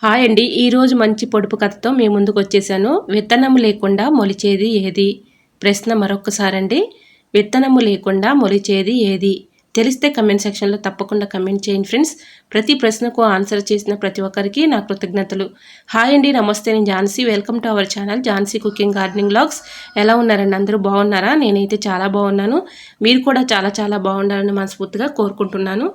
Hi అండి. ఈరోజు మంచి పొడుపు కథతో మీ ముందుకు వచ్చేసాను. విత్తనము లేకుండా మొలిచేది ఏది? ప్రశ్న మరొకసారండి. విత్తనము లేకుండా మొలిచేది ఏది? తెలిస్తే కమెంట్ సెక్షన్లో తప్పకుండా కమెంట్ చేయండి ఫ్రెండ్స్. ప్రతి ప్రశ్నకు ఆన్సర్ చేసిన ప్రతి ఒక్కరికి నా కృతజ్ఞతలు. హాయ్ అండి, నమస్తే. నేను Jhansi. Welcome to our channel Jhansi cooking gardening vlogs. ఎలా ఉన్నారండి? అందరూ బాగున్నారా? నేనైతే చాలా బాగున్నాను. మీరు కూడా చాలా చాలా బాగుండాలని మనస్ఫూర్తిగా కోరుకుంటున్నాను.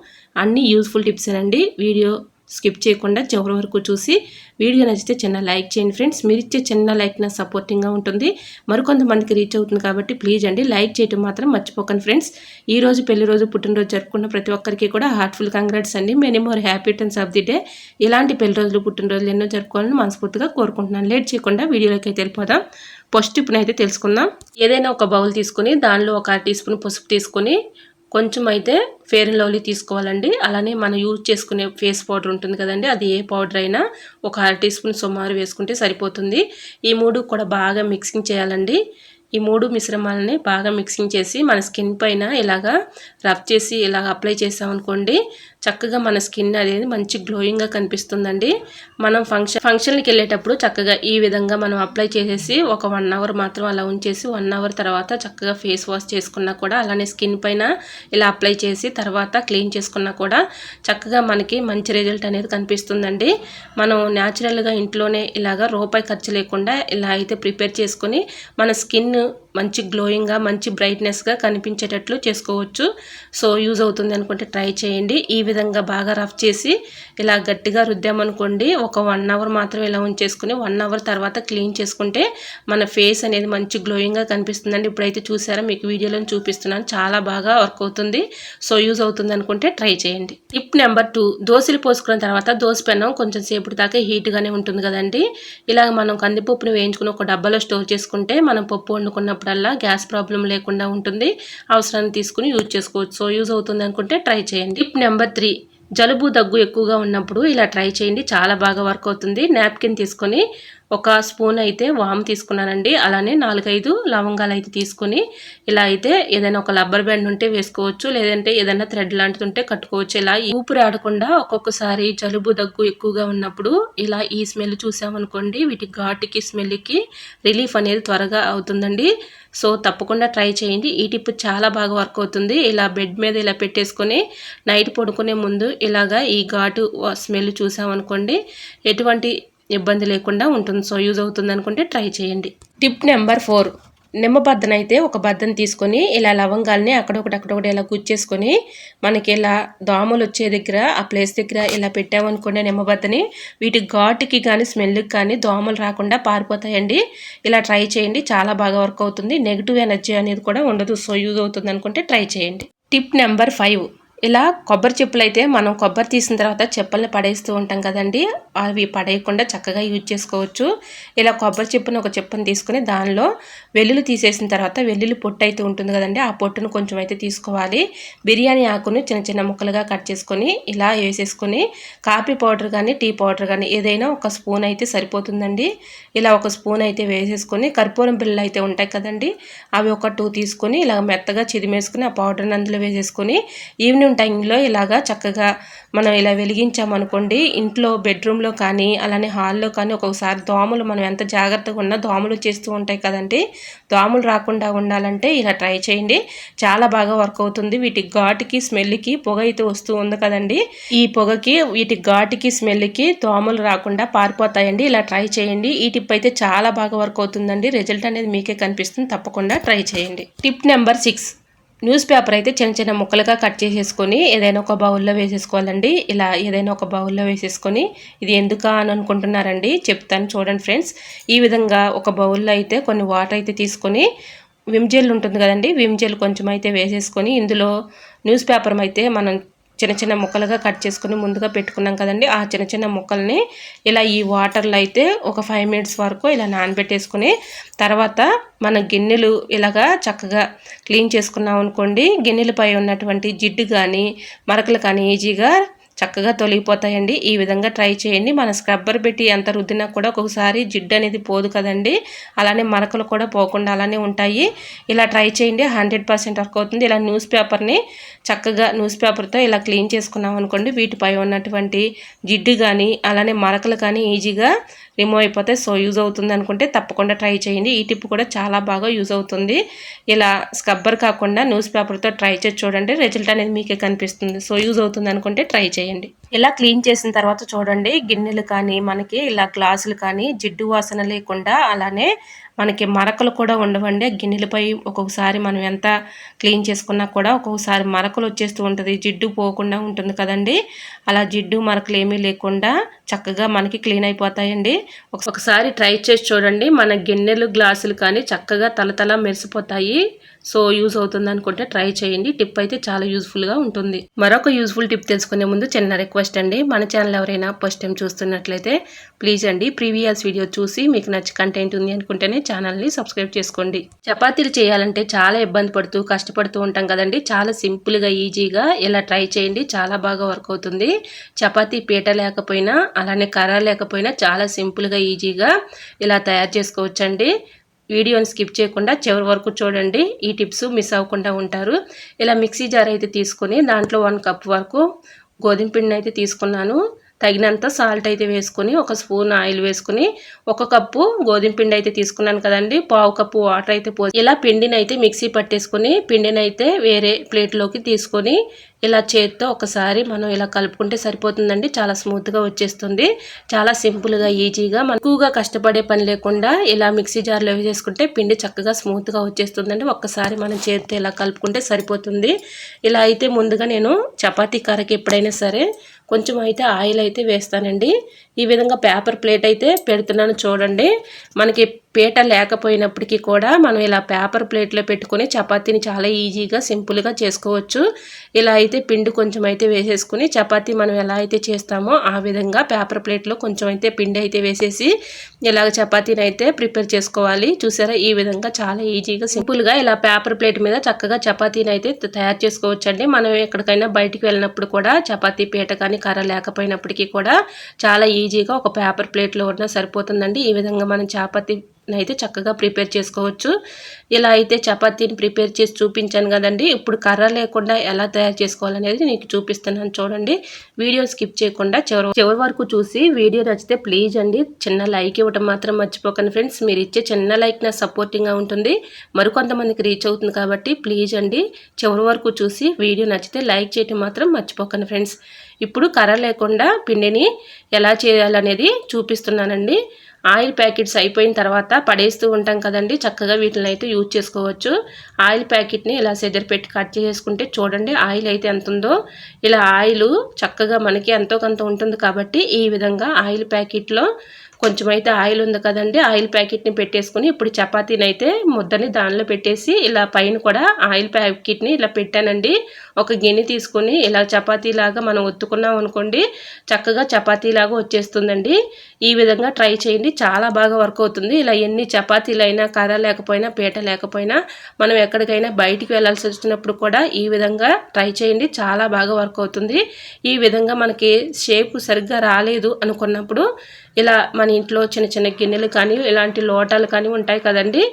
అన్ని యూస్ఫుల్ టిప్సేనండి. వీడియో స్కిప్ చేయకుండా చివరి వరకు చూసి వీడియో నచ్చితే చిన్న లైక్ చేయండి ఫ్రెండ్స్. మీరు ఇచ్చే చిన్న లైక్ నా సపోర్టింగ్గా ఉంటుంది, మరికొంతమందికి రీచ్ అవుతుంది. కాబట్టి ప్లీజ్ అండి లైక్ చేయడం మాత్రం మర్చిపోకండి ఫ్రెండ్స్. ఈ రోజు పెళ్లి రోజు, పుట్టినరోజు జరుపుకున్న ప్రతి ఒక్కరికి కూడా హార్ట్ఫుల్ కంగ్రాట్స్ అండి. Many more happy returns of the day. ఇలాంటి పెళ్లి రోజులు, పుట్టినరోజులు ఎన్నో జరుపుకోవాలని మనస్ఫూర్తిగా కోరుకుంటున్నాను. లేట్ చేయకుండా వీడియోలోకి అయితే వెళ్ళిపోదాం. ఫస్ట్ టిప్ని అయితే తెలుసుకుందాం. ఏదైనా ఒక బౌల్ తీసుకుని దానిలో ఒక టీ స్పూన్ పసుపు తీసుకుని కొంచెం అయితే ఫెయిర్ అండ్ లవ్లీ తీసుకోవాలండి. అలానే మనం యూజ్ చేసుకునే ఫేస్ పౌడర్ ఉంటుంది కదండి, అది ఏ పౌడర్ అయినా ఒక టీ స్పూన్ సుమారు వేసుకుంటే సరిపోతుంది. ఈ మూడు కూడా బాగా మిక్సింగ్ చేయాలండి. ఈ మూడు మిశ్రమాలని బాగా మిక్సింగ్ చేసి మన స్కిన్ పైన ఇలాగా రబ్ చేసి ఇలాగ అప్లై చేసామనుకోండి, చక్కగా మన స్కిన్ అనేది మంచి గ్లోయింగ్గా కనిపిస్తుందండి. మనం ఫంక్షన్కి వెళ్ళేటప్పుడు చక్కగా ఈ విధంగా మనం అప్లై చేసేసి ఒక 1 అవర్ మాత్రం అలా ఉంచేసి 1 అవర్ తర్వాత చక్కగా ఫేస్ వాష్ చేసుకున్నా కూడా, అలానే స్కిన్ పైన ఇలా అప్లై చేసి తర్వాత క్లీన్ చేసుకున్నా కూడా చక్కగా మనకి మంచి రిజల్ట్ అనేది కనిపిస్తుందండి. మనం న్యాచురల్గా ఇంట్లోనే ఇలాగా రూపాయి ఖర్చు లేకుండా ఇలా అయితే ప్రిపేర్ చేసుకొని మన స్కిన్ మంచి గ్లోయింగ్గా మంచి బ్రైట్నెస్గా కనిపించేటట్లు చేసుకోవచ్చు. సో యూజ్ అవుతుంది అనుకుంటే ట్రై చేయండి. ఈ విధంగా బాగా రఫ్ చేసి ఇలా గట్టిగా రుద్దామనుకోండి, ఒక 1 అవర్ మాత్రం ఇలా ఉంచేసుకుని 1 అవర్ తర్వాత క్లీన్ చేసుకుంటే మన ఫేస్ అనేది మంచి గ్లోయింగ్గా కనిపిస్తుందండి. ఇప్పుడైతే చూసారా, మీకు వీడియోలో చూపిస్తున్నాను, చాలా బాగా వర్క్ అవుతుంది. సో యూజ్ అవుతుంది అనుకుంటే ట్రై చేయండి. టిప్ నెంబర్ 2, దోశలు పోసుకున్న తర్వాత దోశ పెనం కొంచెం సేపటి దాకా హీట్గానే ఉంటుంది కదండి. ఇలా మనం కందిపప్పును వేయించుకుని ఒక డబ్బాలో స్టోర్ చేసుకుంటే మనం పప్పు వండుకున్నప్పుడల్లా గ్యాస్ ప్రాబ్లం లేకుండా ఉంటుంది. అవసరాన్ని తీసుకుని యూజ్ చేసుకోవచ్చు. సో యూజ్ అవుతుంది అనుకుంటే ట్రై చేయండి. టిప్ నెంబర్ 3, జలుబు దగ్గు ఎక్కువగా ఉన్నప్పుడు ఇలా ట్రై చేయండి, చాలా బాగా వర్క్ అవుతుంది. నాప్కిన్ తీసుకొని ఒక స్పూన్ అయితే వాము తీసుకున్నానండి. అలానే 4-5 లవంగాలు అయితే తీసుకొని ఇలా అయితే ఏదైనా ఒక రబ్బర్ బ్యాండ్ ఉంటే వేసుకోవచ్చు, లేదంటే ఏదైనా థ్రెడ్ లాంటిది ఉంటే కట్టుకోవచ్చు. ఇలా ఊపిరి ఆడకుండా ఒక్కొక్కసారి జలుబు దగ్గు ఎక్కువగా ఉన్నప్పుడు ఇలా ఈ స్మెల్ చూసామనుకోండి, వీటి ఘాటుకి స్మెల్కి రిలీఫ్ అనేది త్వరగా అవుతుందండి. సో తప్పకుండా ట్రై చేయండి. ఈ టిప్ చాలా బాగా వర్క్ అవుతుంది. ఇలా బెడ్ మీద ఇలా పెట్టేసుకొని నైట్ పడుకునే ముందు ఇలాగా ఈ ఘాటు స్మెల్ చూసామనుకోండి, ఎటువంటి ఇబ్బంది లేకుండా ఉంటుంది. సో యూజ్ అవుతుంది అనుకుంటే ట్రై చేయండి. టిప్ నెంబర్ 4, నిమ్మ బద్దనైతే ఒక బద్దను తీసుకొని ఇలా లవంగాల్ని అక్కడొకటి ఇలా గుచ్చేసుకొని మనకి ఇలా దోమలు వచ్చే దగ్గర ఆ ప్లేస్ దగ్గర ఇలా పెట్టామనుకోండి నిమ్మ బద్దని, వీటి ఘాటుకి కానీ స్మెల్కి కానీ దోమలు రాకుండా పారిపోతాయండి. ఇలా ట్రై చేయండి, చాలా బాగా వర్క్ అవుతుంది. నెగిటివ్ ఎనర్జీ అనేది కూడా ఉండదు. సో యూజ్ అవుతుంది అనుకుంటే ట్రై చేయండి. టిప్ నెంబర్ 5, ఇలా కొబ్బరి చెప్పులు అయితే మనం కొబ్బరి తీసిన తర్వాత చెప్పుల్ని పడేస్తూ ఉంటాం కదండి, అవి పడేయకుండా చక్కగా యూజ్ చేసుకోవచ్చు. ఇలా కొబ్బరి చెప్పును ఒక చెప్పును తీసుకుని దానిలో వెల్లుల్లి తీసేసిన తర్వాత వెల్లుల్లి పొట్టు అయితే ఉంటుంది కదండి, ఆ పొట్టును కొంచెం అయితే తీసుకోవాలి. బిర్యానీ ఆకును చిన్న చిన్న ముక్కలుగా కట్ చేసుకొని ఇలా వేసేసుకొని కాఫీ పౌడర్ కానీ టీ పౌడర్ కానీ ఏదైనా ఒక స్పూన్ అయితే సరిపోతుందండి. ఇలా ఒక స్పూన్ అయితే వేసేసుకొని కర్పూరం బిళ్ళలు అయితే ఉంటాయి కదండి, అవి ఒక 2 తీసుకొని ఇలా మెత్తగా చిదిమేసుకుని ఆ పౌడర్ని అందులో వేసేసుకొని ఈవినింగ్ టైంలో ఇలాగా చక్కగా మనం ఇలా వెలిగించామనుకోండి, ఇంట్లో బెడ్రూమ్లో కానీ అలానే హాల్లో కానీ ఒక్కొక్కసారి దోమలు మనం ఎంత జాగ్రత్తగా ఉన్నా దోమలు చేస్తూ ఉంటాయి కదండి, దోమలు రాకుండా ఉండాలంటే ఇలా ట్రై చేయండి, చాలా బాగా వర్క్ అవుతుంది. వీటి ఘాటుకి స్మెల్కి పొగ అయితే వస్తూ ఉంది కదండి, ఈ పొగకి వీటి ఘాటుకి స్మెల్కి దోమలు రాకుండా పారిపోతాయండి. ఇలా ట్రై చేయండి. ఈ టిప్ అయితే చాలా బాగా వర్క్ అవుతుందండి. రిజల్ట్ అనేది మీకే కనిపిస్తుంది. తప్పకుండా ట్రై చేయండి. టిప్ నెంబర్ 6, న్యూస్ పేపర్ అయితే చిన్న చిన్న ముక్కలుగా కట్ చేసేసుకొని ఏదైనా ఒక బౌల్లో వేసేసుకోవాలండి. ఇలా ఏదైనా ఒక బౌల్లో వేసేసుకొని, ఇది ఎందుకా అని అనుకుంటున్నారండి, చెప్తాను చూడండి ఫ్రెండ్స్. ఈ విధంగా ఒక బౌల్లో అయితే కొన్ని వాటర్ అయితే తీసుకొని విమ్ జెల్ ఉంటుంది కదండి, విమ్ జెల్ కొంచెం అయితే వేసేసుకొని ఇందులో న్యూస్ పేపర్ అయితే మనం చిన్న చిన్న ముక్కలుగా కట్ చేసుకుని ముందుగా పెట్టుకున్నాం కదండి, ఆ చిన్న చిన్న ముక్కల్ని ఇలా ఈ వాటర్లో అయితే ఒక 5 మినిట్స్ వరకు ఇలా నానబెట్టేసుకుని తర్వాత మన గిన్నెలు ఇలాగా చక్కగా క్లీన్ చేసుకున్నాం అనుకోండి, గిన్నెలపై ఉన్నటువంటి జిడ్డు కానీ మరకలు కానీ ఈజీగా చక్కగా తొలగిపోతాయండి. ఈ విధంగా ట్రై చేయండి. మన స్క్రబ్బర్ పెట్టి ఎంత రుద్దినా కూడా ఒక్కొక్కసారి జిడ్డు అనేది పోదు కదండి. అలానే మరకలు కూడా పోకుండా అలానే ఉంటాయి. ఇలా ట్రై చేయండి, 100% వర్క్ అవుతుంది. ఇలా న్యూస్ పేపర్ని చక్కగా న్యూస్ పేపర్తో ఇలా క్లీన్ చేసుకున్నాం అనుకోండి, వీటిపై ఉన్నటువంటి జిడ్డు కానీ అలానే మరకలు కానీ ఈజీగా రిమూవ్ అయిపోతాయి. సో యూజ్ అవుతుంది అనుకుంటే తప్పకుండా ట్రై చేయండి. ఈ టిప్ కూడా చాలా బాగా యూజ్ అవుతుంది. ఇలా స్క్రబ్బర్ కాకుండా న్యూస్ పేపర్తో ట్రై చేసి చూడండి, రిజల్ట్ అనేది మీకే కనిపిస్తుంది. సో యూజ్ అవుతుంది అనుకుంటే ట్రై చేయండి. ఇలా క్లీన్ చేసిన తర్వాత చూడండి, గిన్నెలు కానీ మనకి ఇలా గ్లాసులు కానీ జిడ్డు వాసన లేకుండా అలానే మనకి మరకలు కూడా ఉండవండి. గిన్నెలపై ఒక్కొక్కసారి మనం ఎంత క్లీన్ చేసుకున్నా కూడా ఒక్కొక్కసారి మరకలు వచ్చేస్తూ ఉంటుంది, జిడ్డు పోకుండా ఉంటుంది కదండి. అలా జిడ్డు మరకలు ఏమీ లేకుండా చక్కగా మనకి క్లీన్ అయిపోతాయండి. ఒకసారి ట్రై చేసి చూడండి, మన గిన్నెలు గ్లాసులు కానీ చక్కగా తలతల మెరిసిపోతాయి. సో యూజ్ అవుతుంది అనుకుంటే ట్రై చేయండి. టిప్ అయితే చాలా యూజ్ఫుల్గా ఉంటుంది. మరొక యూజ్ఫుల్ టిప్ తెలుసుకునే ముందు చిన్న రిక్వెస్ట్ అండి, మన ఛానల్ ఎవరైనా ఫస్ట్ టైం చూస్తున్నట్లయితే ప్లీజ్ అండి ప్రీవియస్ వీడియో చూసి మీకు నచ్చి కంటెంట్ ఉంది అనుకుంటేనే ఛానల్ని సబ్స్క్రైబ్ చేసుకోండి. చపాతీలు చేయాలంటే చాలా ఇబ్బంది పడుతూ కష్టపడుతూ ఉంటాం కదండి. చాలా సింపుల్గా ఈజీగా ఇలా ట్రై చేయండి, చాలా బాగా వర్క్ అవుతుంది. చపాతీ పీట లేకపోయినా అలానే కర్ర లేకపోయినా చాలా సింపుల్గా ఈజీగా ఇలా తయారు చేసుకోవచ్చండి. వీడియోని స్కిప్ చేయకుండా చివరి వరకు చూడండి, ఈ టిప్స్ మిస్ అవ్వకుండా ఉంటారు. ఇలా మిక్సీ జార్ అయితే తీసుకొని దాంట్లో 1 కప్ వరకు గోధుమ పిండిని అయితే తీసుకున్నాను. తగినంత సాల్ట్ అయితే వేసుకొని, ఒక స్పూన్ ఆయిల్ వేసుకుని, 1 కప్పు గోధుమ పిండి అయితే తీసుకున్నాను కదండి, 1/2 కప్పు వాటర్ అయితే పోసి ఇలా పిండిని అయితే మిక్సీ పట్టేసుకొని పిండిని అయితే వేరే ప్లేట్లోకి తీసుకొని ఇలా చేత్తో ఒకసారి మనం ఇలా కలుపుకుంటే సరిపోతుందండి. చాలా స్మూత్గా వచ్చేస్తుంది. చాలా సింపుల్గా ఈజీగా ఎక్కువగా కష్టపడే పని లేకుండా ఇలా మిక్సీ జార్లో వేసేసుకుంటే పిండి చక్కగా స్మూత్గా వచ్చేస్తుందండి. ఒక్కసారి మనం చేత్తో ఇలా కలుపుకుంటే సరిపోతుంది. ఇలా అయితే ముందుగా నేను చపాతీ కర్రకి ఎప్పుడైనా సరే కొంచెం అయితే ఆయిల్ అయితే వేస్తానండి. ఈ విధంగా పేపర్ ప్లేట్ అయితే పెడుతున్నాను చూడండి. మనకి పీట లేకపోయినప్పటికీ కూడా మనం ఇలా పేపర్ ప్లేట్లో పెట్టుకొని చపాతీని చాలా ఈజీగా సింపుల్గా చేసుకోవచ్చు. ఇలా అయితే పిండి కొంచెం అయితే వేసేసుకుని చపాతీ మనం ఎలా అయితే చేస్తామో ఆ విధంగా పేపర్ ప్లేట్లో కొంచెం అయితే పిండి అయితే వేసేసి ఇలాగ చపాతీని అయితే ప్రిపేర్ చేసుకోవాలి. చూసారా, ఈ విధంగా చాలా ఈజీగా సింపుల్గా ఇలా పేపర్ ప్లేట్ మీద చక్కగా చపాతీని అయితే తయారు చేసుకోవచ్చండి. మనం ఎక్కడికైనా బయటికి వెళ్ళినప్పుడు కూడా చపాతీ పీట కానీ కర్ర లేకపోయినప్పటికీ కూడా చాలా ఈజీగా ఒక పేపర్ ప్లేట్లో ఉన్నా సరిపోతుందండి. ఈ విధంగా మనం చపాతీ అయితే చక్కగా ప్రిపేర్ చేసుకోవచ్చు. ఇలా అయితే చపాతీని ప్రిపేర్ చేసి చూపించాను కదండి. ఇప్పుడు కర్ర లేకుండా ఎలా తయారు చేసుకోవాలనేది నీకు చూపిస్తున్నాను చూడండి. వీడియో స్కిప్ చేయకుండా చివరి వరకు చూసి వీడియో నచ్చితే ప్లీజ్ అండి చిన్న లైక్ ఇవ్వడం మాత్రం మర్చిపోకండి ఫ్రెండ్స్. మీరు ఇచ్చే చిన్న లైక్ నా సపోర్టింగ్గా ఉంటుంది, మరికొంతమందికి రీచ్ అవుతుంది కాబట్టి ప్లీజ్ అండి చివరి వరకు చూసి వీడియో నచ్చితే లైక్ చేయడం మాత్రం మర్చిపోకండి ఫ్రెండ్స్. ఇప్పుడు కర్ర లేకుండా పిండిని ఎలా చేయాలనేది చూపిస్తున్నానండి. ఆయిల్ ప్యాకెట్స్ అయిపోయిన తర్వాత పడేస్తూ ఉంటాం కదండి, చక్కగా వీటిని అయితే యూజ్ చేసుకోవచ్చు. ఆయిల్ ప్యాకెట్ని ఇలా సెదర్ పెట్టి కట్ చేసుకుంటే చూడండి ఆయిల్ అయితే ఎంత ఉందో. ఇలా ఆయిల్ చక్కగా మనకి ఎంతో కొంత ఉంటుంది కాబట్టి ఈ విధంగా ఆయిల్ ప్యాకెట్లో కొంచెం అయితే ఆయిల్ ఉంది కదండి, ఆయిల్ ప్యాకెట్ని పెట్టేసుకుని ఇప్పుడు చపాతీని అయితే ముద్దని దానిలో పెట్టేసి ఇలా పైన కూడా ఆయిల్ ప్యాకెట్ని ఇలా పెట్టానండి. ఒక గిన్నె తీసుకొని ఇలా చపాతీలాగా మనం ఒత్తుకున్నాం అనుకోండి, చక్కగా చపాతీలాగా వచ్చేస్తుందండి. ఈ విధంగా ట్రై చేయండి, చాలా బాగా వర్క్ అవుతుంది. ఇలా ఎన్ని చపాతీలైనా కర్ర లేకపోయినా పీట లేకపోయినా మనం ఎక్కడికైనా బయటికి వెళ్ళాల్సి వచ్చినప్పుడు కూడా ఈ విధంగా ట్రై చేయండి, చాలా బాగా వర్క్ అవుతుంది. ఈ విధంగా మనకి షేప్ సరిగ్గా రాలేదు అనుకున్నప్పుడు ఇలా మన ఇంట్లో చిన్న చిన్న గిన్నెలు కానీ ఇలాంటి లోటాలు కానీ ఉంటాయి కదండి,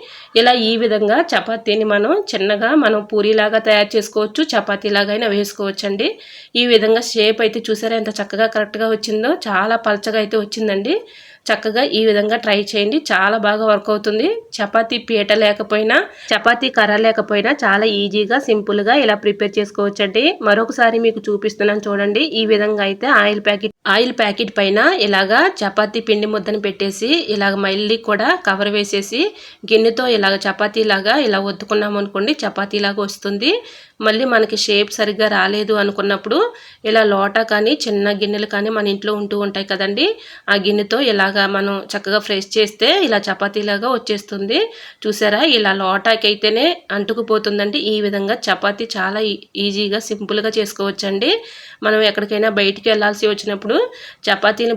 ఇలా ఈ విధంగా చపాతీని మనం చిన్నగా మనం పూరీలాగా తయారు చేసుకోవచ్చు, చపాతీలాగా అయినా వేసుకోవచ్చండి. ఈ విధంగా షేప్ అయితే చూసారా ఎంత చక్కగా కరెక్ట్గా వచ్చిందో, చాలా పలచగా అయితే వచ్చిందండి. చక్కగా ఈ విధంగా ట్రై చేయండి, చాలా బాగా వర్క్ అవుతుంది. చపాతీ పీట లేకపోయినా చపాతీ కర్ర లేకపోయినా చాలా ఈజీగా సింపుల్గా ఇలా ప్రిపేర్ చేసుకోవచ్చండి. మరొకసారి మీకు చూపిస్తున్నాను చూడండి. ఈ విధంగా అయితే ఆయిల్ ప్యాకెట్ పైన ఇలాగా చపాతీ పిండి ముద్దను పెట్టేసి ఇలాగ మళ్ళీ కూడా కవర్ వేసేసి గిన్నెతో ఇలాగ చపాతీలాగా ఇలా ఒత్తుకున్నాం అనుకోండి, చపాతీలాగా వస్తుంది. మళ్ళీ మనకి షేప్ సరిగ్గా రాలేదు అనుకున్నప్పుడు ఇలా లోటా కానీ చిన్న గిన్నెలు కానీ మన ఇంట్లో ఉంటూ ఉంటాయి కదండి, ఆ గిన్నెతో ఇలాగా మనం చక్కగా ఫ్రెష్ చేస్తే ఇలా చపాతీలాగా వచ్చేస్తుంది. చూసారా, ఇలా లోటాకి అయితేనే అంటుకుపోతుందండి. ఈ విధంగా చపాతీ చాలా ఈజీగా సింపుల్గా చేసుకోవచ్చండి. మనం ఎక్కడికైనా బయటికి వెళ్ళాల్సి వచ్చినప్పుడు చపాతీని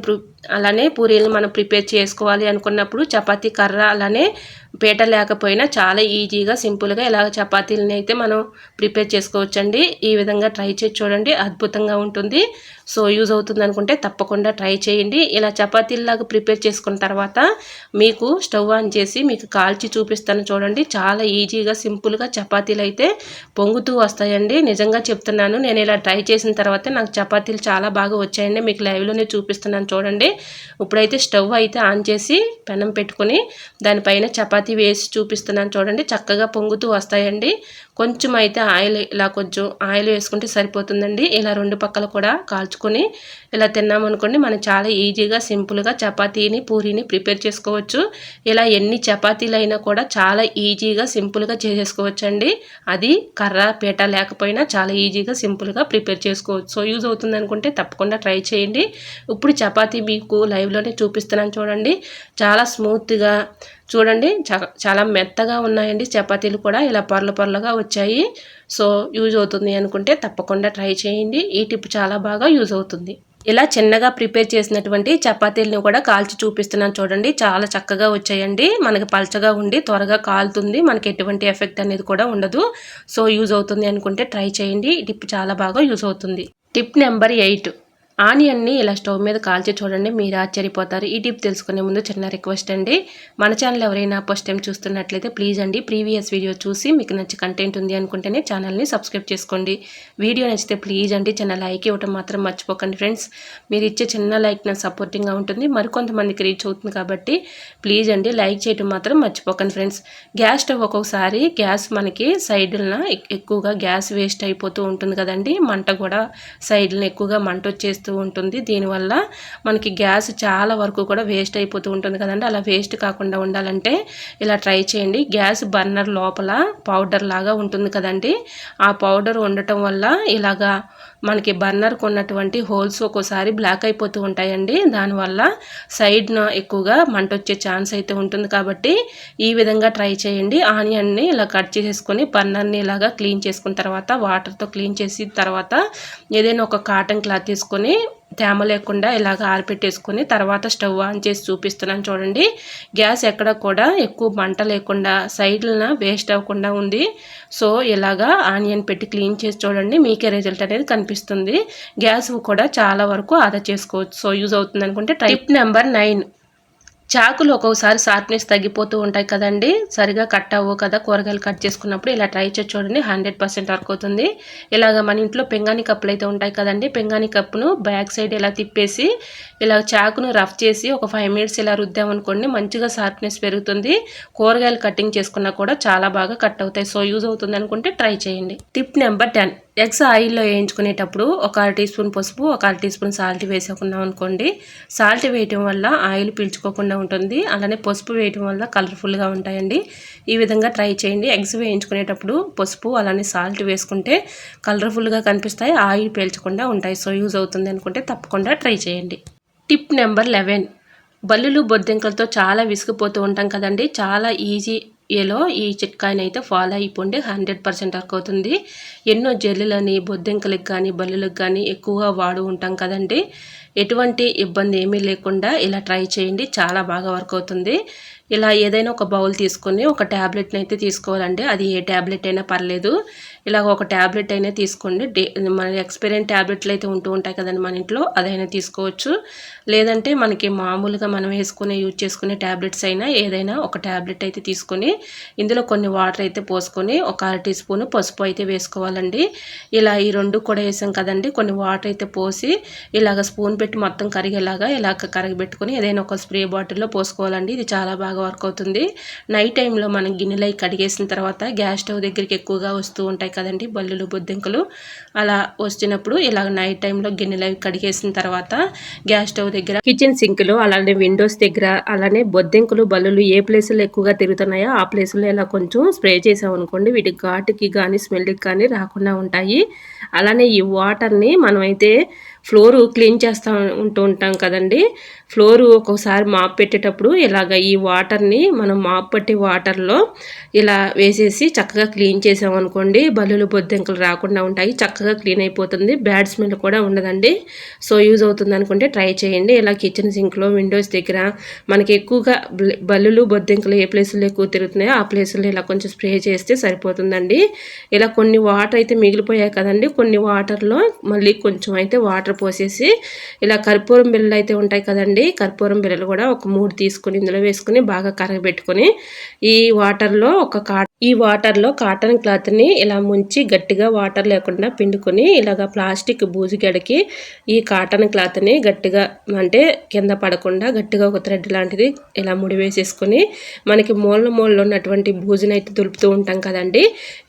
అలానే పూరీలను మనం ప్రిపేర్ చేసుకోవాలి అనుకున్నప్పుడు చపాతీ కర్ర అలానే పీట లేకపోయినా చాలా ఈజీగా సింపుల్గా ఇలా చపాతీలని అయితే మనం ప్రిపేర్ చేసుకోవచ్చండి. ఈ విధంగా ట్రై చేసి చూడండి, అద్భుతంగా ఉంటుంది. సో యూజ్ అవుతుంది అనుకుంటే తప్పకుండా ట్రై చేయండి. ఇలా చపాతీలాగా ప్రిపేర్ చేసుకున్న తర్వాత మీకు స్టవ్ ఆన్ చేసి మీకు కాల్చి చూపిస్తాను చూడండి. చాలా ఈజీగా సింపుల్గా చపాతీలు అయితే పొంగుతూ వస్తాయండి. నిజంగా చెప్తున్నాను, నేను ఇలా ట్రై చేసిన తర్వాత నాకు చపాతీలు చాలా బాగా వచ్చాయండి. మీకు లైవ్లోనే చూపిస్తున్నాను చూడండి. ఇప్పుడైతే స్టవ్ అయితే ఆన్ చేసి పెనం పెట్టుకొని దానిపైన చపాతీ వేసి చూపిస్తున్నాను చూడండి. చక్కగా పొంగుతూ వస్తాయండి. కొంచెం అయితే ఆయిల్, ఇలా కొంచెం ఆయిల్ వేసుకుంటే సరిపోతుందండి. ఇలా రెండు పక్కల కూడా కాల్చుకొని ఇలా తిన్నామనుకోండి, మనం చాలా ఈజీగా సింపుల్గా చపాతీని పూరీని ప్రిపేర్ చేసుకోవచ్చు. ఇలా ఎన్ని చపాతీలు అయినా కూడా చాలా ఈజీగా సింపుల్గా చేసేసుకోవచ్చండి. అది కర్ర పీట లేకపోయినా చాలా ఈజీగా సింపుల్గా ప్రిపేర్ చేసుకోవచ్చు. సో యూజ్ అవుతుంది అనుకుంటే తప్పకుండా ట్రై చేయండి. ఇప్పుడు చపాతీ మీకు లైవ్లోనే చూపిస్తున్నాను చూడండి. చాలా స్మూత్గా చూడండి, చాలా మెత్తగా ఉన్నాయండి చపాతీలు కూడా, ఇలా పొరలు పొరలుగా వచ్చాయి. సో యూజ్ అవుతుంది అనుకుంటే తప్పకుండా ట్రై చేయండి. ఈ టిప్ చాలా బాగా యూజ్ అవుతుంది. ఇలా చిన్నగా ప్రిపేర్ చేసినటువంటి చపాతీలను కూడా కాల్చి చూపిస్తున్నాను చూడండి. చాలా చక్కగా వచ్చాయండి. మనకి పల్చగా ఉండి త్వరగా కాలుతుంది, మనకి ఎటువంటి ఎఫెక్ట్ అనేది కూడా ఉండదు. సో యూజ్ అవుతుంది అనుకుంటే ట్రై చేయండి. ఈ టిప్ చాలా బాగా యూజ్ అవుతుంది. టిప్ నెంబర్ 8, ఆనియన్ని ఇలా స్టవ్ మీద కాల్చి చూడండి, మీరు ఆశ్చర్యపోతారు. ఈ టిప్ తెలుసుకునే ముందు చిన్న రిక్వెస్ట్ అండి, మన ఛానల్ ఎవరైనా ఫస్ట్ టైం చూస్తున్నట్లయితే ప్లీజ్ అండి ప్రీవియస్ వీడియో చూసి మీకు నచ్చి కంటెంట్ ఉంది అనుకుంటేనే ఛానల్ని సబ్స్క్రైబ్ చేసుకోండి. వీడియో నచ్చితే ప్లీజ్ అండి చిన్న లైక్ ఇవ్వడం మాత్రం మర్చిపోకండి ఫ్రెండ్స్. మీరు ఇచ్చే చిన్న లైక్ నాకు సపోర్టింగ్గా ఉంటుంది, మరికొంతమందికి రీచ్ అవుతుంది కాబట్టి ప్లీజ్ అండి లైక్ చేయడం మాత్రం మర్చిపోకండి ఫ్రెండ్స్. గ్యాస్ స్టవ్ ఒక్కొక్కసారి గ్యాస్ మనకి సైడ్న ఎక్కువగా గ్యాస్ వేస్ట్ అయిపోతూ ఉంటుంది కదండి. మంట కూడా సైడ్న ఎక్కువగా మంట వచ్చేస్తుంది ఉంటుంది. దీనివల్ల మనకి గ్యాస్ చాలా వరకు కూడా వేస్ట్ అయిపోతూ ఉంటుంది కదండి. అలా వేస్ట్ కాకుండా ఉండాలంటే ఇలా ట్రై చేయండి. గ్యాస్ బర్నర్ లోపల పౌడర్ లాగా ఉంటుంది కదండి, ఆ పౌడర్ ఉండటం వల్ల ఇలాగా మనకి బర్నర్కు ఉన్నటువంటి హోల్స్ ఒక్కోసారి బ్లాక్ అయిపోతూ ఉంటాయండి. దానివల్ల సైడ్న ఎక్కువగా మంట వచ్చే ఛాన్స్ అయితే ఉంటుంది. కాబట్టి ఈ విధంగా ట్రై చేయండి. ఆనియన్ని ఇలా కట్ చేసేసుకొని బర్నర్ని ఇలాగా క్లీన్ చేసుకున్న తర్వాత వాటర్తో క్లీన్ చేసిన తర్వాత ఏదైనా ఒక కాటన్ క్లాత్ తీసుకొని తేమ లేకుండా ఇలాగ ఆరిపెట్టేసుకొని తర్వాత స్టవ్ ఆన్ చేసి చూపిస్తున్నాను చూడండి. గ్యాస్ ఎక్కడ కూడా ఎక్కువ మంట లేకుండా సైడ్లన వేస్ట్ అవ్వకుండా ఉంది. సో ఇలాగా ఆనియన్ పెట్టి క్లీన్ చేసి చూడండి, మీకే రిజల్ట్ అనేది కనిపిస్తుంది. గ్యాస్ కూడా చాలా వరకు ఆదా చేసుకోవచ్చు. సో యూజ్ అవుతుంది అనుకుంటే టిప్ నెంబర్ 9, చాకులు ఒక్కొక్కసారి షార్ప్నెస్ తగ్గిపోతూ ఉంటాయి కదండి, సరిగా కట్ అవ్వవు కదా కూరగాయలు కట్ చేసుకున్నప్పుడు. ఇలా ట్రై చేసి చూడండి, 100% వర్క్ అవుతుంది. ఇలాగ మన ఇంట్లో పెంగాని కప్పులు అయితే ఉంటాయి కదండి, పెంగాని కప్పును బ్యాక్ సైడ్ ఇలా తిప్పేసి ఇలా చాకును రఫ్ చేసి ఒక 5 మినిట్స్ ఇలా రుద్దామనుకోండి, మంచిగా షార్ప్నెస్ పెరుగుతుంది. కూరగాయలు కటింగ్ చేసుకున్నా కూడా చాలా బాగా కట్ అవుతాయి. సో యూజ్ అవుతుంది అనుకుంటే ట్రై చేయండి. టిప్ నెంబర్ 10, ఎగ్స్ ఆయిల్లో వేయించుకునేటప్పుడు ఒక 1 టీ స్పూన్ పసుపు, ఒక 1 టీ స్పూన్ సాల్ట్ వేసుకున్నాం అనుకోండి, సాల్ట్ వేయటం వల్ల ఆయిల్ పీల్చుకోకుండా ఉంటుంది. అలానే పసుపు వేయటం వల్ల కలర్ఫుల్గా ఉంటాయండి. ఈ విధంగా ట్రై చేయండి. ఎగ్స్ వేయించుకునేటప్పుడు పసుపు అలానే సాల్ట్ వేసుకుంటే కలర్ఫుల్గా కనిపిస్తాయి, ఆయిల్ పీల్చకుండా ఉంటాయి. సో యూజ్ అవుతుంది అనుకుంటే తప్పకుండా ట్రై చేయండి. టిప్ నెంబర్ 11, బల్లులు బొద్దింకలతో చాలా విసిగిపోతూ ఉంటాం కదండి. చాలా ఈజీ ఏలో ఈ చిట్కాయని అయితే ఫాలో అయిపోండి, 100% వర్క్ అవుతుంది. ఎన్నో జల్లులని బొద్దింకలకు కానీ బల్లులకు కానీ ఎక్కువగా వాడు ఉంటాం కదండి. ఎటువంటి ఇబ్బంది ఏమీ లేకుండా ఇలా ట్రై చేయండి, చాలా బాగా వర్క్ అవుతుంది. ఇలా ఏదైనా ఒక బౌల్ తీసుకొని ఒక ట్యాబ్లెట్ని అయితే తీసుకోవాలండి. అది ఏ ట్యాబ్లెట్ అయినా పర్లేదు, ఇలా ఒక ట్యాబ్లెట్ అయినా తీసుకోండి. మన ఎక్స్పైరీ ట్యాబ్లెట్లు అయితే ఉంటూ ఉంటాయి కదండి మన ఇంట్లో, అదైనా తీసుకోవచ్చు. లేదంటే మనకి మామూలుగా మనం యూజ్ చేసుకునే ట్యాబ్లెట్స్ అయినా ఏదైనా ఒక ట్యాబ్లెట్ అయితే తీసుకొని ఇందులో కొన్ని వాటర్ అయితే పోసుకొని ఒక 1 టీ స్పూన్ పసుపు అయితే వేసుకోవాలండి. ఇలా ఈ 2 కూడా వేసాం కదండి, కొన్ని వాటర్ అయితే పోసి ఇలాగ స్పూన్ పెట్టి మొత్తం కరిగేలాగా ఇలాగ కరగబెట్టుకొని ఏదైనా ఒక స్ప్రే బాటిల్లో పోసుకోవాలండి. ఇది చాలా బాగా వర్క్ అవుతుంది. నైట్ టైంలో మనం గిన్నెలు కడిగేసిన తర్వాత గ్యాస్ స్టవ్ దగ్గరికి ఎక్కువగా వస్తూ ఉంటాయి కదండి బల్లులు బొద్దింకలు. అలా వచ్చినప్పుడు ఇలాగ నైట్ టైంలో గిన్నెలు కడిగేసిన తర్వాత గ్యాస్ స్టవ్ దగ్గర, కిచెన్ సింక్లో, అలానే విండోస్ దగ్గర, అలానే బొద్దింకలు బల్లులు ఏ ప్లేసులో ఎక్కువగా తిరుగుతున్నాయో ఆ ప్లేసులో ఇలా కొంచెం స్ప్రే చేసామనుకోండి, వీటి ఘాటుకి కానీ స్మెల్కి కానీ రాకుండా ఉంటాయి. అలానే ఈ వాటర్ని మనమైతే ఫ్లోర్ క్లీన్ చేస్తూ ఉంటాం కదండి, ఫ్లోరు ఒక్కొక్కసారి మాప్ పెట్టేటప్పుడు ఇలాగ ఈ వాటర్ని మనం మాప్ పట్టే వాటర్లో ఇలా వేసేసి చక్కగా క్లీన్ చేసామనుకోండి బల్లులు బొద్దింకలు రాకుండా ఉంటాయి, చక్కగా క్లీన్ అయిపోతుంది, బ్యాడ్ స్మెల్ కూడా ఉండదండి. సో యూజ్ అవుతుంది అనుకుంటే ట్రై చేయండి. ఇలా కిచెన్ సింక్లో విండోస్ దగ్గర మనకి ఎక్కువగా బల్లులు బొద్దింకలు ఏ ప్లేసుల్లో ఎక్కువ తిరుగుతున్నాయో ఆ ప్లేసుల్లో ఇలా కొంచెం స్ప్రే చేస్తే సరిపోతుందండి. ఇలా కొన్ని వాటర్ అయితే మిగిలిపోయాయి కదండి, కొన్ని వాటర్లో మళ్ళీ కొంచెం అయితే వాటర్ పోసేసి ఇలా కర్పూరం బిళ్ళలు అయితే ఉంటాయి కదండి, కర్పూరం బిళ్ళలు కూడా ఒక 3 తీసుకుని ఇందులో వేసుకుని బాగా కరగబెట్టుకొని ఈ వాటర్లో కాటన్ క్లాత్ని ఇలా ముంచి గట్టిగా వాటర్ లేకుండా పిండుకొని ఇలాగ ప్లాస్టిక్ బూజు గడకి ఈ కాటన్ క్లాత్ని గట్టిగా అంటే కింద పడకుండా గట్టిగా ఒక థ్రెడ్ లాంటిది ఇలా ముడి వేసేసుకొని మనకి మూలలో ఉన్నటువంటి బూజుని అయితే దులుపుతూ ఉంటాం కదండి,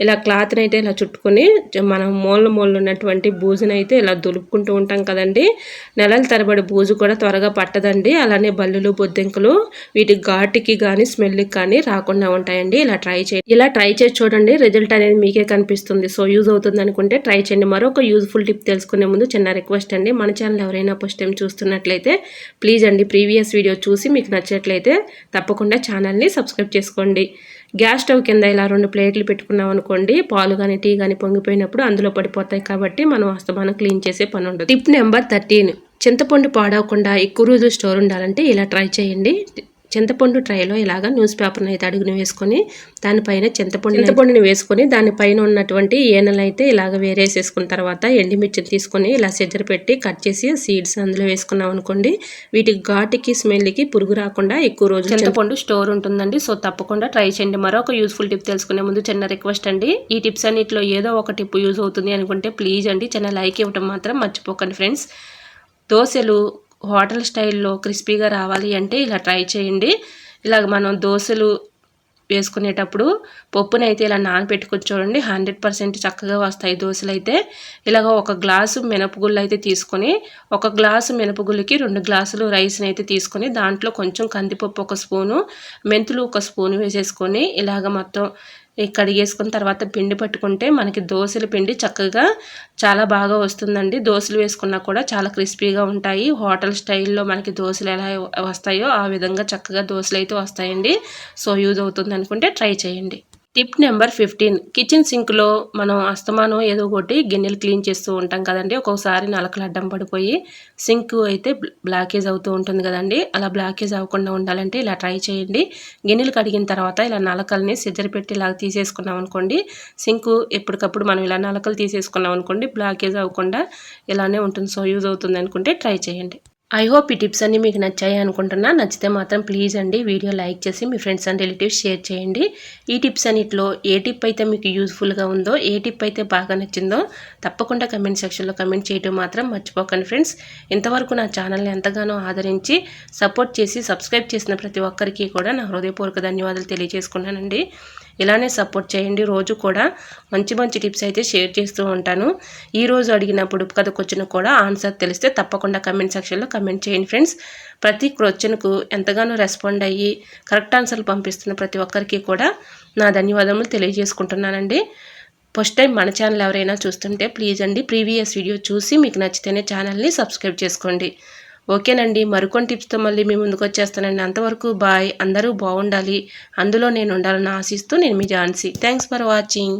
ఇలా క్లాత్ని అయితే ఇలా చుట్టుకొని మనం మూలలో ఉన్నటువంటి బూజుని అయితే ఇలా దులుపుకుంటూ ఉంటాం కదండి. నెలల తరబడి బూజు కూడా త్వరగా పట్టదండి. అలానే బల్లులు బొద్దింకలు వీటి ఘాటుకి కానీ స్మెల్కి కానీ రాకుండా ఉంటాయండి. ఇలా ట్రై చేసి చూడండి, రిజల్ట్ అనేది మీకే కనిపిస్తుంది. సో యూజ్ అవుతుంది అనుకుంటే ట్రై చేయండి. మరొక యూజ్ఫుల్ టిప్ తెలుసుకునే ముందు చిన్న రిక్వెస్ట్ అండి, మన ఛానల్ ఎవరైనా ఫస్ట్ టైం చూస్తున్నట్లయితే ప్లీజ్ అండి ప్రీవియస్ వీడియో చూసి మీకు నచ్చినట్లయితే తప్పకుండా ఛానల్ని సబ్స్క్రైబ్ చేసుకోండి. గ్యాస్ స్టవ్ కింద ఇలా 2 ప్లేట్లు పెట్టుకున్నాం అనుకోండి, పాలు కానీ టీ కానీ పొంగిపోయినప్పుడు అందులో పడిపోతాయి కాబట్టి మనం క్లీన్ చేసే పని ఉండదు. టిప్ నెంబర్ 13, చింతపండు పాడవకుండా ఎక్కువ రోజులు స్టోర్ ఉండాలంటే ఇలా ట్రై చేయండి. చింతపండు ట్రైలో ఇలాగా న్యూస్ పేపర్ని అయితే అడుగుని వేసుకొని దానిపైన చింతపండుని వేసుకొని దానిపైన ఉన్నటువంటి ఏనలు అయితే ఇలాగ వేరేసేసుకున్న తర్వాత ఎండిమిర్చిని తీసుకొని ఇలా సెజ్జర పెట్టి కట్ చేసి సీడ్స్ అందులో వేసుకున్నాం అనుకోండి, వీటి ఘాటుకి స్మెల్కి పురుగు రాకుండా ఎక్కువ రోజులు చింతపండు స్టోర్ ఉంటుందండి. సో తప్పకుండా ట్రై చేయండి. మరొక యూస్ఫుల్ టిప్ తెలుసుకునే ముందు చిన్న రిక్వెస్ట్ అండి, ఈ టిప్స్ అన్నింటిలో ఏదో ఒక టిప్ యూజ్ అవుతుంది అనుకుంటే ప్లీజ్ అండి చిన్న లైక్ ఇవ్వడం మాత్రం మర్చిపోకండి ఫ్రెండ్స్. దోశలు హోటల్ స్టైల్లో క్రిస్పీగా రావాలి అంటే ఇలా ట్రై చేయండి. ఇలాగ మనం దోశలు వేసుకునేటప్పుడు పప్పునైతే ఇలా నానబెట్టుకొని చూడండి, 100% చక్కగా వస్తాయి దోశలు అయితే. ఇలాగ 1 గ్లాసు మినపగుళ్ళు అయితే తీసుకొని 1 గ్లాసు మినపగుళ్ళకి 2 గ్లాసులు రైస్ని అయితే తీసుకొని దాంట్లో కొంచెం కందిపప్పు 1 స్పూను, మెంతులు 1 స్పూను వేసేసుకొని ఇలాగ మొత్తం కడిగేసుకున్న తర్వాత పిండి పట్టుకుంటే మనకి దోశల పిండి చక్కగా చాలా బాగా వస్తుందండి. దోశలు వేసుకున్నా కూడా చాలా క్రిస్పీగా ఉంటాయి. హోటల్ స్టైల్లో మనకి దోశలు ఎలా వస్తాయో ఆ విధంగా చక్కగా దోశలు అయితే వస్తాయండి. సో యూజ్ అవుతుంది అనుకుంటే ట్రై చేయండి. టిప్ నెంబర్ 15, కిచెన్ సింక్లో మనం అస్తమానం ఏదో ఒకటి గిన్నెలు క్లీన్ చేస్తూ ఉంటాం కదండి, ఒక్కొక్కసారి నలకలు అడ్డం పడిపోయి సింక్ అయితే బ్లాకేజ్ అవుతూ ఉంటుంది కదండి. అలా బ్లాకేజ్ అవ్వకుండా ఉండాలంటే ఇలా ట్రై చేయండి. గిన్నెలు కడిగిన తర్వాత ఇలా నలకల్ని సిజర్ పెట్టి ఇలా తీసేసుకున్నాం అనుకోండి, సింక్ ఎప్పటికప్పుడు మనం ఇలా నలకలు తీసేసుకున్నాం అనుకోండి బ్లాకేజ్ అవ్వకుండా ఇలానే ఉంటుంది. సో యూజ్ అవుతుంది అనుకుంటే ట్రై చేయండి. ఐ హోప్ ఈ టిప్స్ అన్నీ మీకు నచ్చాయి అనుకుంటున్నా. నచ్చితే మాత్రం ప్లీజ్ అండి వీడియో లైక్ చేసి మీ ఫ్రెండ్స్ అండ్ రిలేటివ్స్ షేర్ చేయండి. ఈ టిప్స్ అన్నిటిలో ఏ టిప్ అయితే మీకు యూజ్ఫుల్గా ఉందో, ఏ టిప్ అయితే బాగా నచ్చిందో తప్పకుండా కమెంట్ సెక్షన్లో కమెంట్ చేయడం మాత్రం మర్చిపోకండి ఫ్రెండ్స్. ఇంతవరకు నా ఛానల్ని ఎంతగానో ఆదరించి సపోర్ట్ చేసి సబ్స్క్రైబ్ చేసిన ప్రతి ఒక్కరికి కూడా నా హృదయపూర్వక ధన్యవాదాలు తెలియజేసుకున్నానండి. ఇలానే సపోర్ట్ చేయండి. రోజు కూడా మంచి మంచి టిప్స్ అయితే షేర్ చేస్తూ ఉంటాను. ఈరోజు అడిగిన పొడుపు కథ క్వశ్చన్ కూడా ఆన్సర్ తెలిస్తే తప్పకుండా కమెంట్ సెక్షన్లో కమెంట్ చేయండి ఫ్రెండ్స్. ప్రతి క్వశ్చన్కు ఎంతగానో రెస్పాండ్ అయ్యి కరెక్ట్ ఆన్సర్లు పంపిస్తున్న ప్రతి ఒక్కరికి కూడా నా ధన్యవాదములు తెలియజేసుకుంటున్నానండి. ఫస్ట్ టైం మన ఛానల్ ఎవరైనా చూస్తుంటే ప్లీజ్ అండి ప్రీవియస్ వీడియో చూసి మీకు నచ్చితేనే ఛానల్ని సబ్స్క్రైబ్ చేసుకోండి. ఓకేనండి, మరికొన్ని టిప్స్తో మళ్ళీ మీ ముందుకు వచ్చేస్తానండి. అంతవరకు బాయ్. అందరూ బాగుండాలి, అందులో నేను ఉండాలని ఆశిస్తూ నేను మీ ఝాన్సీ. Thanks for watching.